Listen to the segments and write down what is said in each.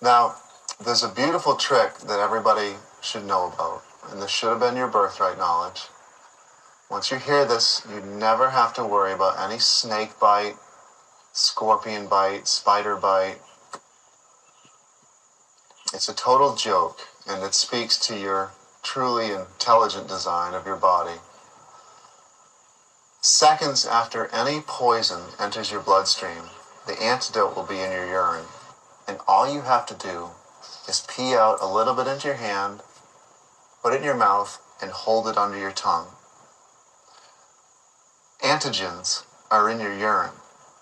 Now, there's a beautiful trick that everybody should know about, and this should have been your birthright knowledge. Once you hear this, you never have to worry about any snake bite, scorpion bite, spider bite. It's a total joke, and it speaks to your truly intelligent design of your body. Seconds after any poison enters your bloodstream, the antidote will be in your urine, and all you have to do is pee out a little bit into your hand, put it in your mouth, and hold it under your tongue. Antigens are in your urine,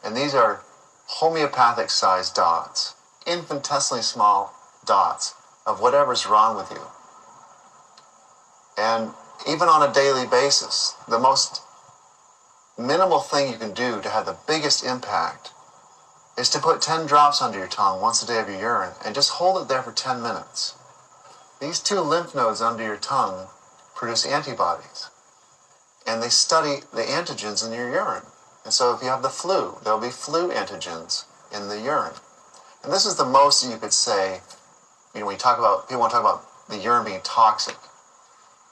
and these are homeopathic-sized dots, infinitesimally small dots of whatever's wrong with you. And even on a daily basis, the most minimal thing you can do to have the biggest impact is to put 10 drops under your tongue once a day of your urine and just hold it there for 10 minutes. These 2 lymph nodes under your tongue produce antibodies, and they study the antigens in your urine. And so if you have the flu, there'll be flu antigens in the urine. And this is the most you could say, when you talk about, people want to talk about the urine being toxic.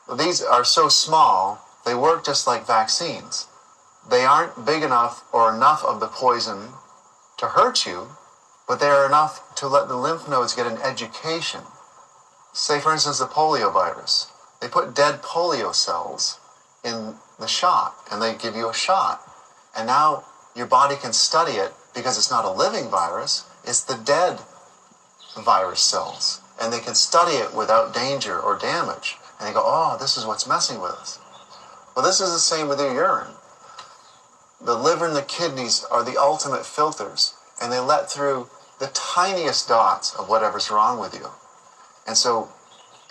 Well, these are so small, they work just like vaccines. They aren't big enough or enough of the poison to hurt you, but they are enough to let the lymph nodes get an education. Say, for instance, the polio virus. They put dead polio cells in the shot, and they give you a shot. And now your body can study it because it's not a living virus, it's the dead virus cells. And they can study it without danger or damage. And they go, oh, this is what's messing with us. Well, this is the same with your urine. The liver and the kidneys are the ultimate filters, and they let through the tiniest dots of whatever's wrong with you. And so,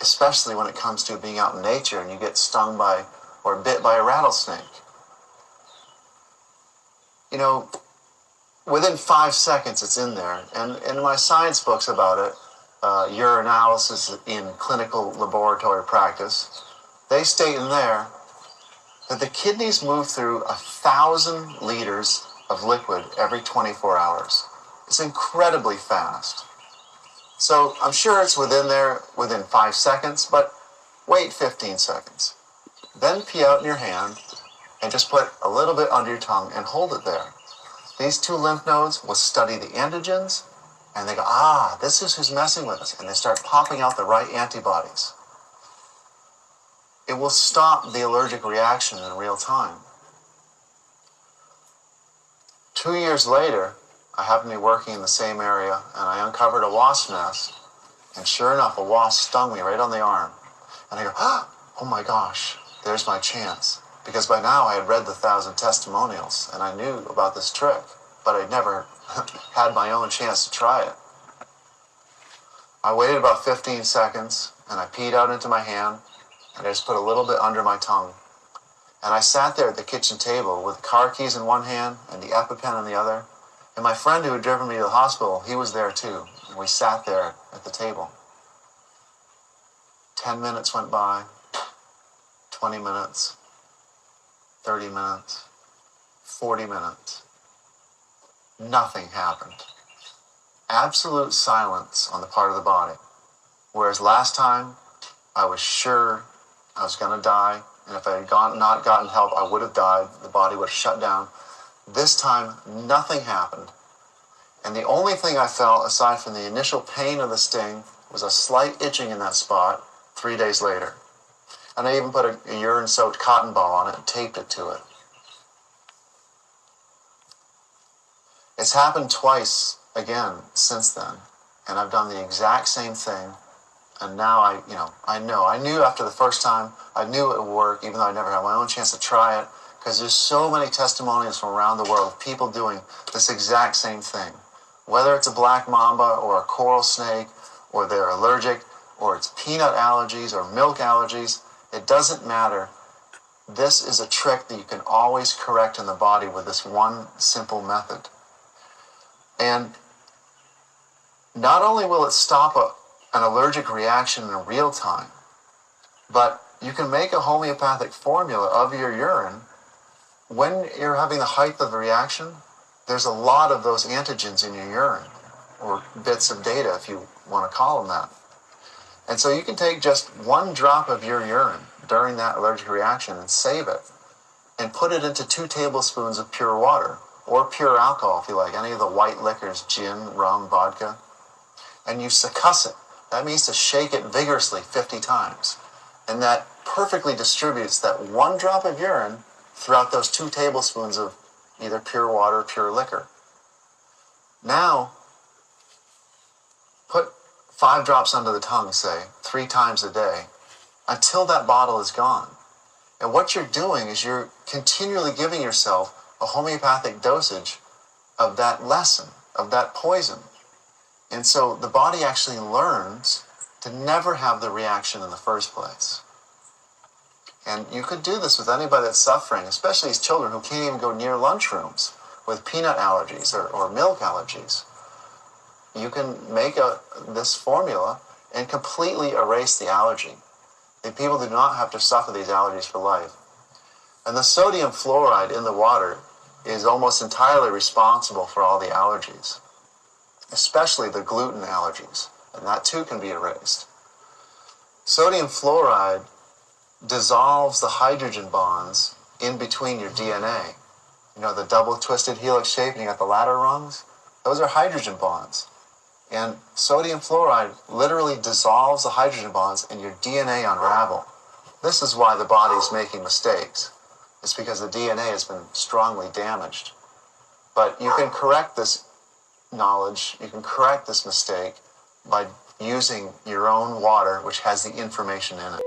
especially when it comes to being out in nature and you get stung by or bit by a rattlesnake, you know, within 5 seconds it's in there. And in my science books about it, urinalysis in clinical laboratory practice, they state in there that the kidneys move through 1,000 liters of liquid every 24 hours. It's incredibly fast. So I'm sure it's within there within 5 seconds, but wait 15 seconds. Then pee out in your hand and just put a little bit under your tongue and hold it there. These 2 lymph nodes will study the antigens, and they go, ah, this is who's messing with us, and they start popping out the right antibodies. It will stop the allergic reaction in real time. 2 years later, I happened to be working in the same area, and I uncovered a wasp nest, and sure enough, a wasp stung me right on the arm. And I go, oh my gosh, there's my chance. Because by now I had read the 1,000 testimonials, and I knew about this trick, but I'd never had my own chance to try it. I waited about 15 seconds, and I peed out into my hand, and I just put a little bit under my tongue. And I sat there at the kitchen table with the car keys in one hand and the EpiPen in the other. And my friend who had driven me to the hospital, he was there too. And we sat there at the table. 10 minutes went by, 20 minutes, 30 minutes, 40 minutes. Nothing happened. Absolute silence on the part of the body. Whereas last time, I was sure I was going to die. And if I had not gotten help, I would have died. The body would have shut down. This time, nothing happened. And the only thing I felt, aside from the initial pain of the sting, was a slight itching in that spot 3 days later. And I even put a urine-soaked cotton ball on it and taped it to it. It's happened twice again since then. And I've done the exact same thing. And now I knew after the first time, I knew it would work, even though I never had my own chance to try it, because there's so many testimonials from around the world of people doing this exact same thing. Whether it's a black mamba or a coral snake, or they're allergic, or it's peanut allergies or milk allergies, it doesn't matter. This is a trick that you can always correct in the body with this one simple method. And not only will it stop an allergic reaction in real time, but you can make a homeopathic formula of your urine. When you're having the height of the reaction, there's a lot of those antigens in your urine. or bits of data, if you want to call them that. And so you can take just 1 drop of your urine during that allergic reaction and save it, and put it into 2 tablespoons of pure water, or pure alcohol if you like, any of the white liquors, gin, rum, vodka, and you succuss it. That means to shake it vigorously 50 times. And that perfectly distributes that 1 drop of urine throughout those 2 tablespoons of either pure water or pure liquor. Now, put 5 drops under the tongue, say, 3 times a day, until that bottle is gone. And what you're doing is you're continually giving yourself a homeopathic dosage of that lesson, of that poison. And so the body actually learns to never have the reaction in the first place. And you could do this with anybody that's suffering, especially these children who can't even go near lunchrooms with peanut allergies or milk allergies. You can make this formula and completely erase the allergy. And people do not have to suffer these allergies for life. And the sodium fluoride in the water is almost entirely responsible for all the allergies, especially the gluten allergies, and that too can be erased. Sodium fluoride dissolves the hydrogen bonds in between your DNA. You know, the double twisted helix shape, and you got the ladder rungs? Those are hydrogen bonds. And sodium fluoride literally dissolves the hydrogen bonds and your DNA unravel. This is why the body's making mistakes. It's because the DNA has been strongly damaged. But you can correct this knowledge, you can correct this mistake by using your own water, which has the information in it.